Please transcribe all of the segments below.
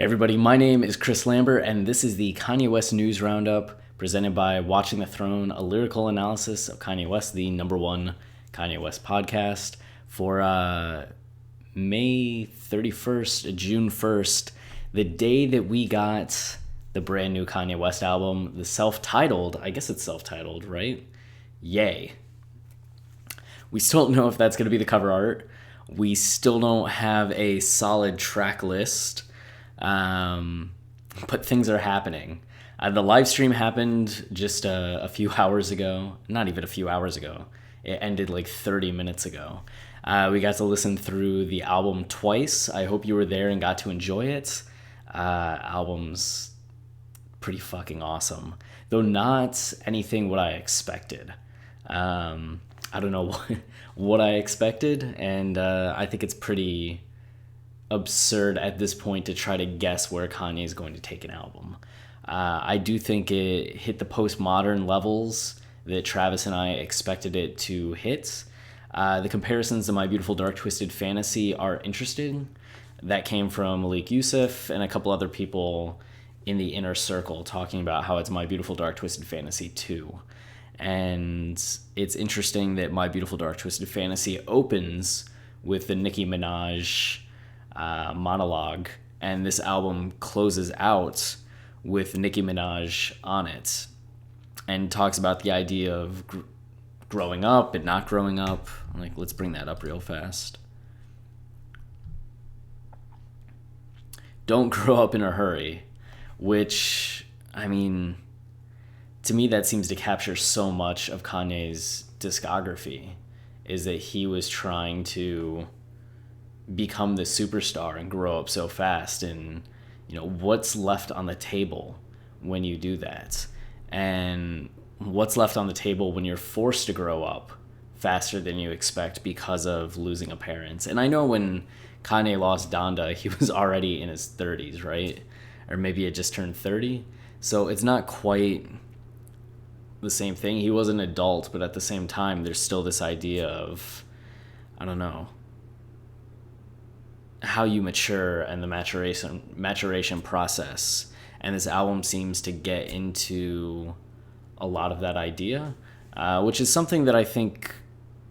Hey everybody, my name is Chris Lambert, and this is the Kanye West News Roundup presented by Watching the Throne, a lyrical analysis of Kanye West, the number one Kanye West podcast for May 31st, June 1st, the day that we got the brand new Kanye West album, the self-titled, I guess it's self-titled, right? Yay. We still don't know if that's going to be the cover art. We still don't have a solid track list. But things are happening. The live stream happened just a few hours ago. Not even a few hours ago. It ended like 30 minutes ago. We got to listen through the album twice. I hope you were there and got to enjoy it. Album's pretty fucking awesome. Though not anything what I expected. I don't know what I expected, and I think it's pretty absurd at this point to try to guess where Kanye is going to take an album. I do think it hit the postmodern levels that Travis and I expected it to hit. The comparisons to My Beautiful Dark Twisted Fantasy are interesting. That came from Malik Yusuf and a couple other people in the inner circle talking about how it's My Beautiful Dark Twisted Fantasy 2. And it's interesting that My Beautiful Dark Twisted Fantasy opens with the Nicki Minaj monologue, and this album closes out with Nicki Minaj on it and talks about the idea of growing up and not growing up. Like, let's bring that up real fast. Don't grow up in a hurry, which, I mean, to me that seems to capture so much of Kanye's discography, is that he was trying to become the superstar and grow up so fast, and what's left on the table when you do that, and what's left on the table when you're forced to grow up faster than you expect because of losing a parent. And I know when Kanye lost Donda, he was already in his 30s, right? Or maybe it just turned 30, so it's not quite the same thing. He was an adult, but at the same time there's still this idea of, I don't know, how you mature and the maturation process. And this album seems to get into a lot of that idea, which is something that I think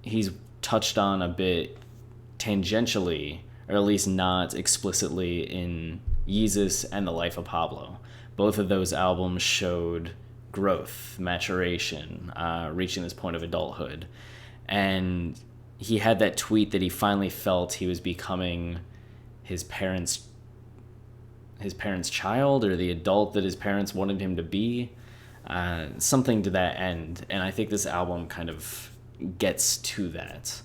he's touched on a bit tangentially, or at least not explicitly, in Yeezus and The Life of Pablo. Both of those albums showed growth, maturation, reaching this point of adulthood. And he had that tweet that he finally felt he was becoming his parents' child, or the adult that his parents wanted him to be, something to that end. And I think this album kind of gets to that.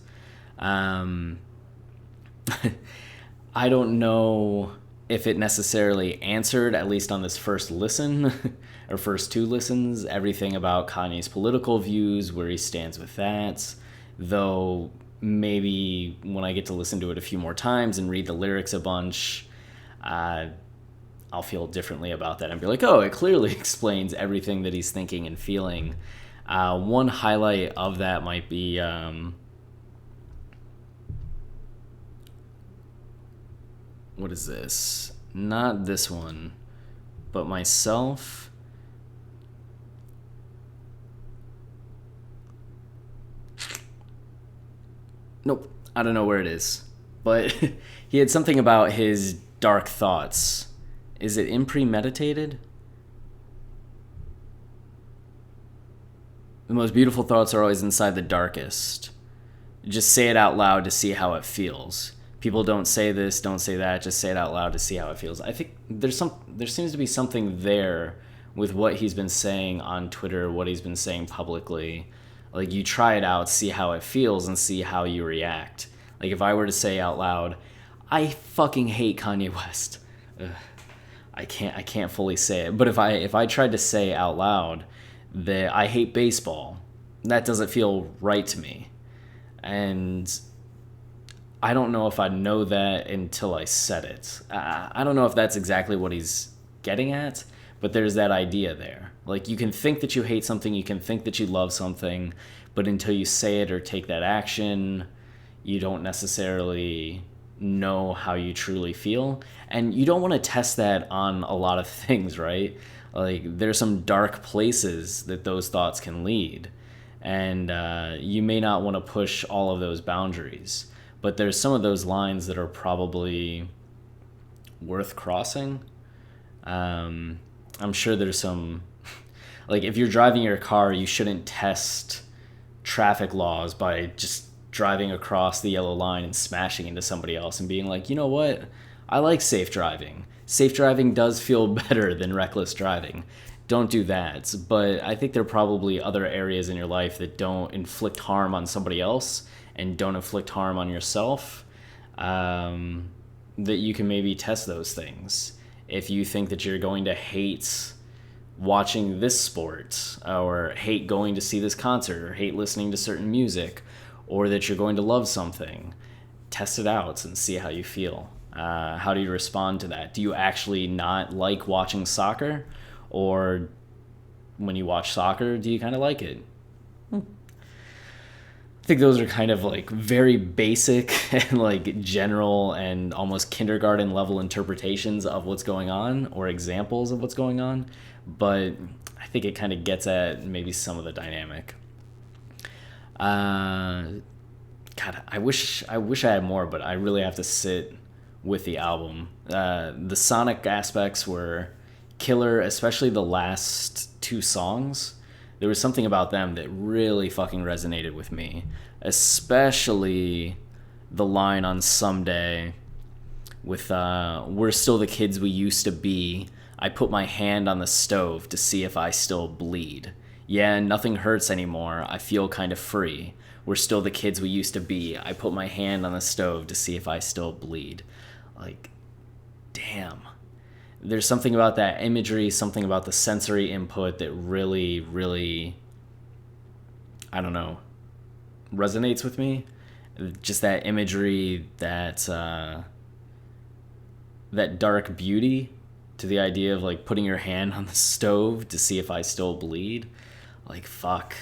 I don't know if it necessarily answered, at least on this first listen, or first two listens, everything about Kanye's political views, where he stands with that, though maybe when I get to listen to it a few more times and read the lyrics a bunch, I'll feel differently about that and be like, oh, it clearly explains everything that he's thinking and feeling. One highlight of that might be what is this? Not this one, but myself. Nope, I don't know where it is. But he had something about his dark thoughts. Is it impremeditated? The most beautiful thoughts are always inside the darkest. Just say it out loud to see how it feels. People don't say this, don't say that, just say it out loud to see how it feels. I think there seems to be something there with what he's been saying on Twitter, what he's been saying publicly. Like, you try it out, see how it feels, and see how you react. Like, if I were to say out loud, I fucking hate Kanye West. I can't fully say it. But if I tried to say out loud that I hate baseball, that doesn't feel right to me. And I don't know if I'd know that until I said it. I don't know if that's exactly what he's getting at, but there's that idea there. Like, you can think that you hate something, you can think that you love something, but until you say it or take that action, you don't necessarily know how you truly feel. And you don't want to test that on a lot of things, right? Like, there's some dark places that those thoughts can lead. And you may not want to push all of those boundaries. But there's some of those lines that are probably worth crossing. I'm sure there's some, like, if you're driving your car, you shouldn't test traffic laws by just driving across the yellow line and smashing into somebody else and being like, you know what? I like safe driving. Safe driving does feel better than reckless driving. Don't do that. But I think there are probably other areas in your life that don't inflict harm on somebody else and don't inflict harm on yourself, that you can maybe test those things. If you think that you're going to hate watching this sport, or hate going to see this concert, or hate listening to certain music, or that you're going to love something, test it out and see how you feel. How do you respond to that? Do you actually not like watching soccer? Or when you watch soccer, do you kind of like it? I think those are kind of like very basic and like general and almost kindergarten level interpretations of what's going on, or examples of what's going on. But I think it kind of gets at maybe some of the dynamic. God, I wish I had more, but I really have to sit with the album. The sonic aspects were killer, especially the last two songs. There was something about them that really fucking resonated with me, especially the line on Someday with we're still the kids we used to be. I put my hand on the stove to see if I still bleed. Yeah, nothing hurts anymore. I feel kind of free. We're still the kids we used to be. I put my hand on the stove to see if I still bleed. Like, damn. There's something about that imagery, something about the sensory input that really, really, I don't know, resonates with me. Just that imagery, that dark beauty to the idea of like putting your hand on the stove to see if I still bleed. Like, fuck,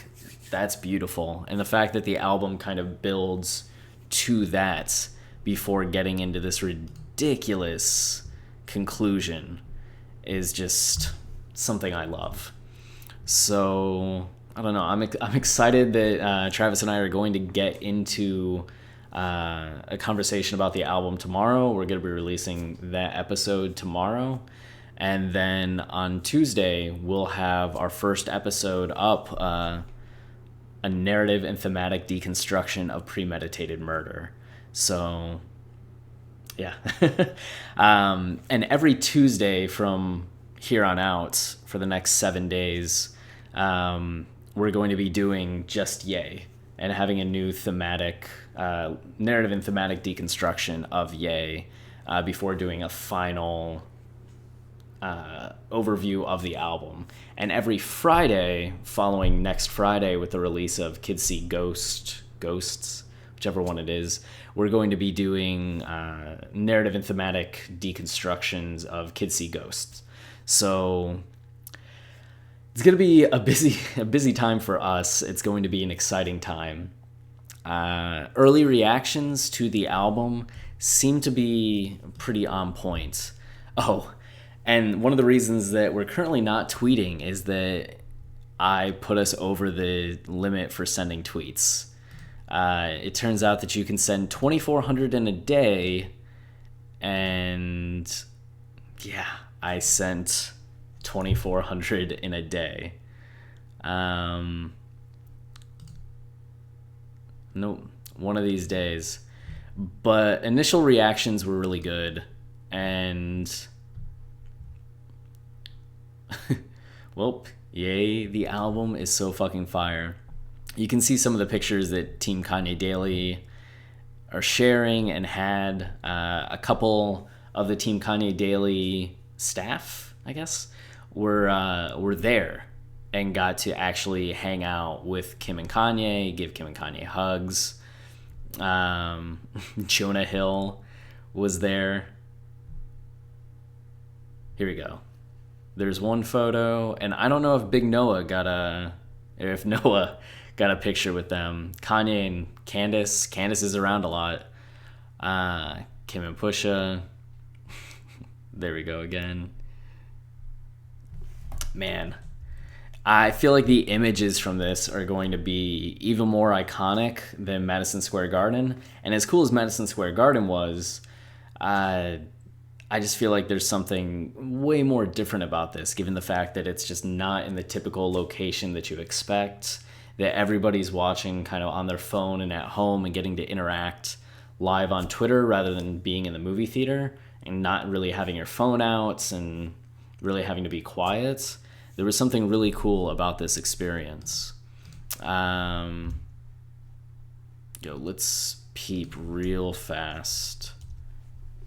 that's beautiful. And the fact that the album kind of builds to that before getting into this ridiculous conclusion is just something I love. So I don't know. I'm excited that Travis and I are going to get into a conversation about the album tomorrow. We're going to be releasing that episode tomorrow. And then on Tuesday, we'll have our first episode up, a narrative and thematic deconstruction of premeditated murder. So, yeah. And every Tuesday from here on out, for the next 7 days, we're going to be doing just Ye and having a new thematic, narrative and thematic deconstruction of Ye before doing a final overview of the album. And every Friday, following next Friday with the release of Kids See Ghosts, whichever one it is, we're going to be doing narrative and thematic deconstructions of Kids See Ghosts. So it's going to be a busy time for us. It's going to be an exciting time. Early reactions to the album seem to be pretty on point. Oh, and one of the reasons that we're currently not tweeting is that I put us over the limit for sending tweets. It turns out that you can send 2,400 in a day, and yeah, I sent 2,400 in a day. Nope, one of these days. But initial reactions were really good, and well, yay, the album is so fucking fire. You can see some of the pictures that Team Kanye Daily are sharing, and had a couple of the Team Kanye Daily staff, I guess, were there and got to actually hang out with Kim and Kanye, give Kim and Kanye hugs. Jonah Hill was there. Here we go. There's one photo, and I don't know if Noah got a picture with them. Kanye and Candace is around a lot. Kim and Pusha. There we go again. Man, I feel like the images from this are going to be even more iconic than Madison Square Garden. And as cool as Madison Square Garden was, I just feel like there's something way more different about this, given the fact that it's just not in the typical location that you expect, that everybody's watching kind of on their phone and at home and getting to interact live on Twitter rather than being in the movie theater and not really having your phone out and really having to be quiet. There was something really cool about this experience. Let's peep real fast.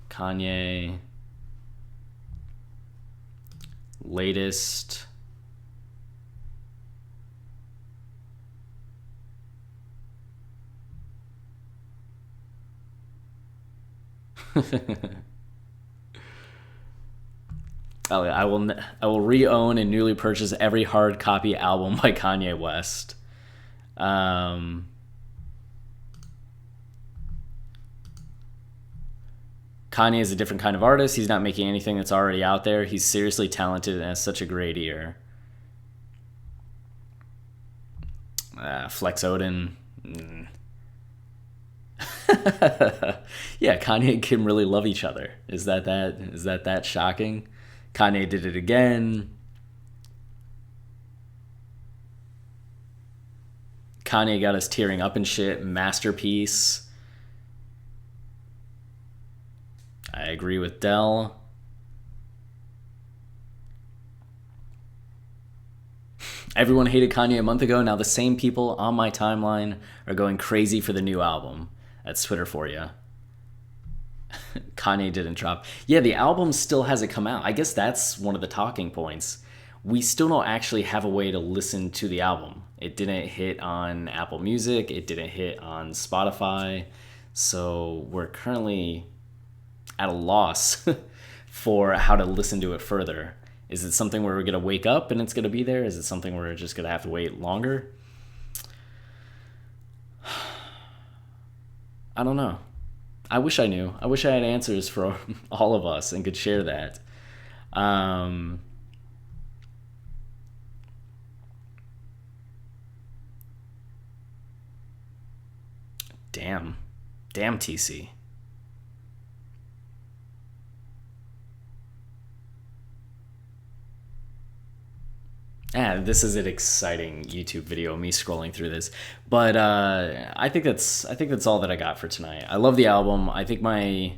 Kanye, latest. Oh, yeah, I will re-own and newly purchase every hard copy album by Kanye West. Kanye is a different kind of artist. He's not making anything that's already out there. He's seriously talented and has such a great ear. Flex Odin. Yeah, Kanye and Kim really love each other. Is that shocking? Kanye did it again. Kanye got us tearing up and shit. Masterpiece. I agree with Dell. Everyone hated Kanye a month ago. Now the same people on my timeline are going crazy for the new album. That's Twitter for you. Kanye didn't drop. Yeah, the album still hasn't come out. I guess that's one of the talking points. We still don't actually have a way to listen to the album. It didn't hit on Apple Music. It didn't hit on Spotify. So we're currently at a loss for how to listen to it further. Is it something where we're going to wake up and it's going to be there? Is it something where we're just going to have to wait longer? I don't know. I wish I knew. I wish I had answers for all of us and could share that. Damn. Damn, TC. This is an exciting YouTube video, me scrolling through this. But I think that's all that I got for tonight. I love the album. I think my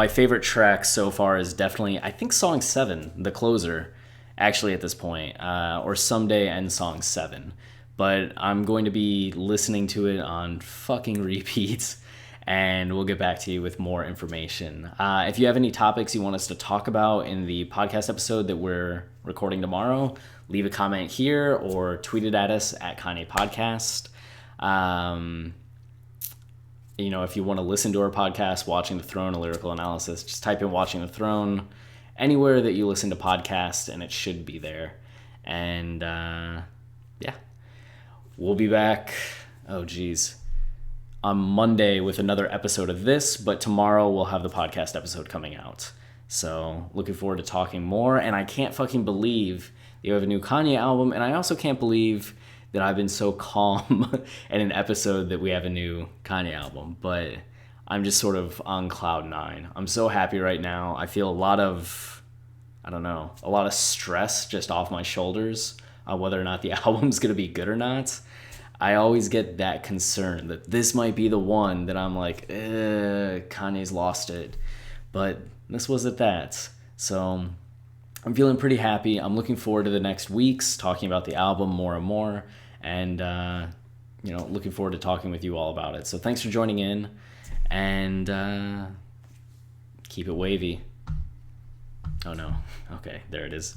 favorite track so far is definitely, I think, song 7, the closer, actually at this point, or Someday and song 7. But I'm going to be listening to it on fucking repeat, and we'll get back to you with more information. If you have any topics you want us to talk about in the podcast episode that we're recording tomorrow, leave a comment here or tweet it at us at Kanye Podcast. If you want to listen to our podcast, Watching the Throne, a lyrical analysis, just type in Watching the Throne anywhere that you listen to podcasts, and it should be there. And yeah, we'll be back. Oh, geez. On Monday with another episode of this, but tomorrow we'll have the podcast episode coming out. So looking forward to talking more, and I can't fucking believe you have a new Kanye album, and I also can't believe that I've been so calm in an episode that we have a new Kanye album, but I'm just sort of on cloud 9. I'm so happy right now. I feel a lot of stress just off my shoulders on whether or not the album's going to be good or not. I always get that concern that this might be the one that I'm like, Kanye's lost it. But this wasn't that. So I'm feeling pretty happy. I'm looking forward to the next weeks, talking about the album more and more. And, looking forward to talking with you all about it. So thanks for joining in. And keep it wavy. Oh, no. Okay, there it is.